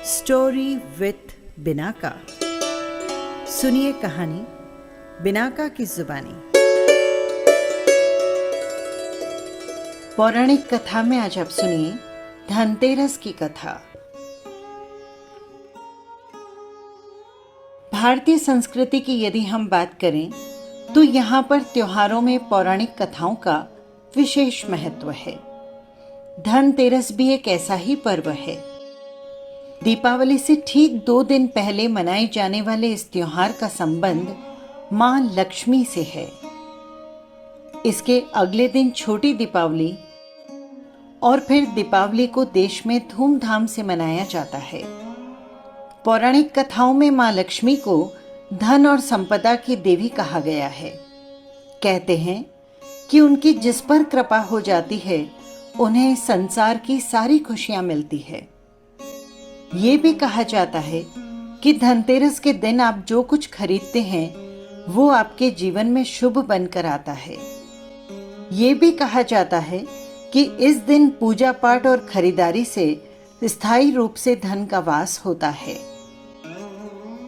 Story with Binaca. सुनिए कहानी Binaca की जुबानी। पौराणिक कथा में आज आप सुनिए धनतेरस की कथा। भारतीय संस्कृति की यदि हम बात करें तो यहाँ पर त्योहारों में पौराणिक कथाओं का विशेष महत्व है। धनतेरस भी एक ऐसा ही पर्व है। दीपावली से ठीक 2 दिन पहले मनाए जाने वाले इस त्योहार का संबंध मां लक्ष्मी से है। इसके अगले दिन छोटी दीपावली और फिर दीपावली को देश में धूमधाम से मनाया जाता है। पौराणिक कथाओं में मां लक्ष्मी को धन और संपदा की देवी कहा गया है। कहते हैं कि उनकी जिस पर कृपा हो जाती है उन्हें संसार की सारी खुशियां मिलती है। ये भी कहा जाता है कि धनतेरस के दिन आप जो कुछ खरीदते हैं वो आपके जीवन में शुभ बनकर आता है। ये भी कहा जाता है कि इस दिन पूजा पाठ और खरीदारी से स्थायी रूप से धन का वास होता है।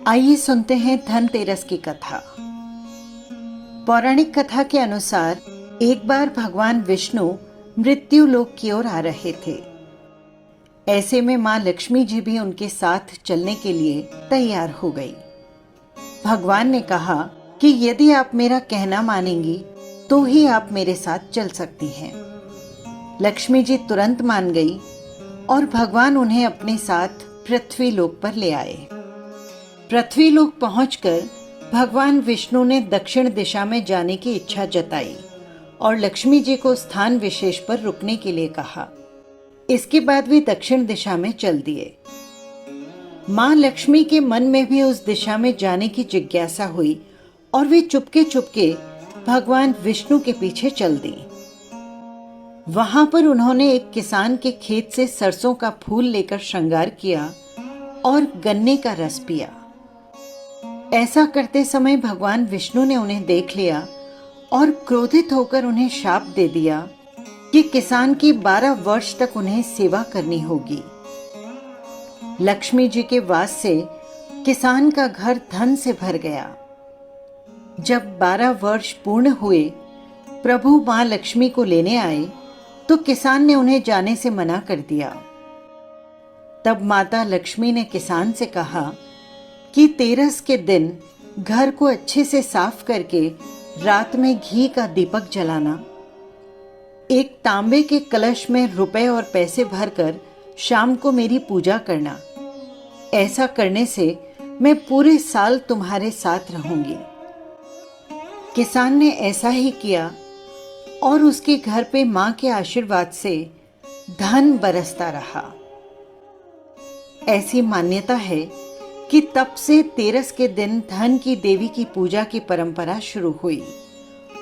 आइए सुनते हैं धनतेरस की कथा। पौराणिक कथा के अनुसार एक बार भगवान विष्णु मृत्यु लोक की ओर आ रहे थे। ऐसे में मां लक्ष्मी जी भी उनके साथ चलने के लिए तैयार हो गई। भगवान ने कहा कि यदि आप मेरा कहना मानेंगी तो ही आप मेरे साथ चल सकती हैं। लक्ष्मी जी तुरंत मान गई और भगवान उन्हें अपने साथ पृथ्वी लोक पर ले आए। पृथ्वी लोक पहुंचकर भगवान विष्णु ने दक्षिण दिशा में जाने की इच्छा जताई और लक्ष्मी जी को स्थान विशेष पर रुकने के लिए कहा। इसके बाद वे दक्षिण दिशा में चल दिए। मां लक्ष्मी के मन में भी उस दिशा में जाने की जिज्ञासा हुई और वे चुपके चुपके भगवान विष्णु के पीछे चल दी। वहां पर उन्होंने एक किसान के खेत से सरसों का फूल लेकर श्रृंगार किया और गन्ने का रस पिया। ऐसा करते समय भगवान विष्णु ने उन्हें देख लिया और क्रोधित होकर उन्हें शाप दे दिया कि किसान की 12 वर्ष तक उन्हें सेवा करनी होगी। लक्ष्मी जी के वास से किसान का घर धन से भर गया। जब 12 वर्ष पूर्ण हुए, प्रभु मां लक्ष्मी को लेने आए तो किसान ने उन्हें जाने से मना कर दिया। तब माता लक्ष्मी ने किसान से कहा कि तेरस के दिन घर को अच्छे से साफ करके रात में घी का दीपक जलाना, एक तांबे के कलश में रुपए और पैसे भरकर शाम को मेरी पूजा करना। ऐसा करने से मैं पूरे साल तुम्हारे साथ रहूंगी। किसान ने ऐसा ही किया और उसके घर पे मां के आशीर्वाद से धन बरसता रहा। ऐसी मान्यता है कि तब से तेरस के दिन धन की देवी की पूजा की परंपरा शुरू हुई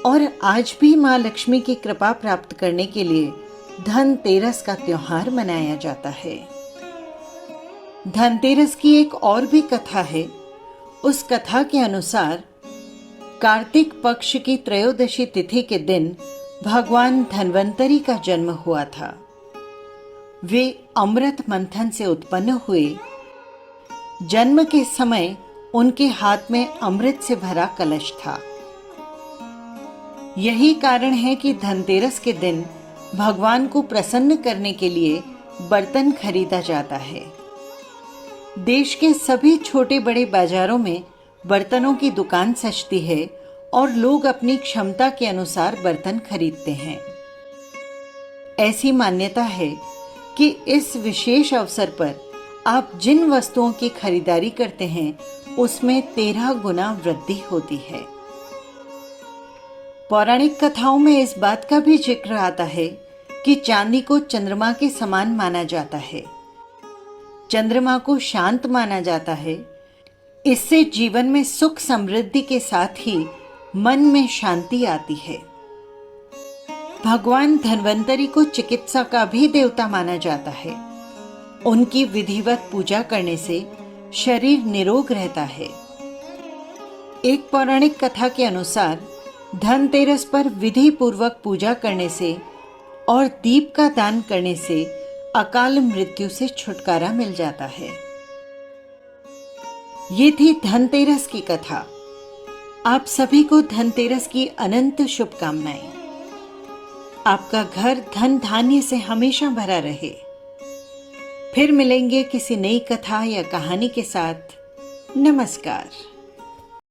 और आज भी मां लक्ष्मी की कृपा प्राप्त करने के लिए धनतेरस का त्योहार मनाया जाता है। धनतेरस की एक और भी कथा है। उस कथा के अनुसार कार्तिक पक्ष की त्रयोदशी तिथि के दिन भगवान धन्वंतरी का जन्म हुआ था। वे अमृत मंथन से उत्पन्न हुए। जन्म के समय उनके हाथ में अमृत से भरा कलश था। यही कारण है कि धनतेरस के दिन भगवान को प्रसन्न करने के लिए बर्तन खरीदा जाता है। देश के सभी छोटे बड़े बाजारों में बर्तनों की दुकान सजती है और लोग अपनी क्षमता के अनुसार बर्तन खरीदते हैं। ऐसी मान्यता है कि इस विशेष अवसर पर आप जिन वस्तुओं की खरीदारी करते हैं उसमें 13 गुना वृद्धि होती है। पौराणिक कथाओं में इस बात का भी जिक्र आता है कि चांदी को चंद्रमा के समान माना जाता है। चंद्रमा को शांत माना जाता है। इससे जीवन में सुख समृद्धि के साथ ही मन में शांति आती है। भगवान धन्वंतरी को चिकित्सा का भी देवता माना जाता है। उनकी विधिवत पूजा करने से शरीर निरोग रहता है। एक पौराणिक कथा के अनुसार धनतेरस पर विधि पूर्वक पूजा करने से और दीप का दान करने से अकाल मृत्यु से छुटकारा मिल जाता है। ये थी धनतेरस की कथा। आप सभी को धनतेरस की अनंत शुभकामनाएं। आपका घर धन धान्य से हमेशा भरा रहे। फिर मिलेंगे किसी नई कथा या कहानी के साथ। नमस्कार।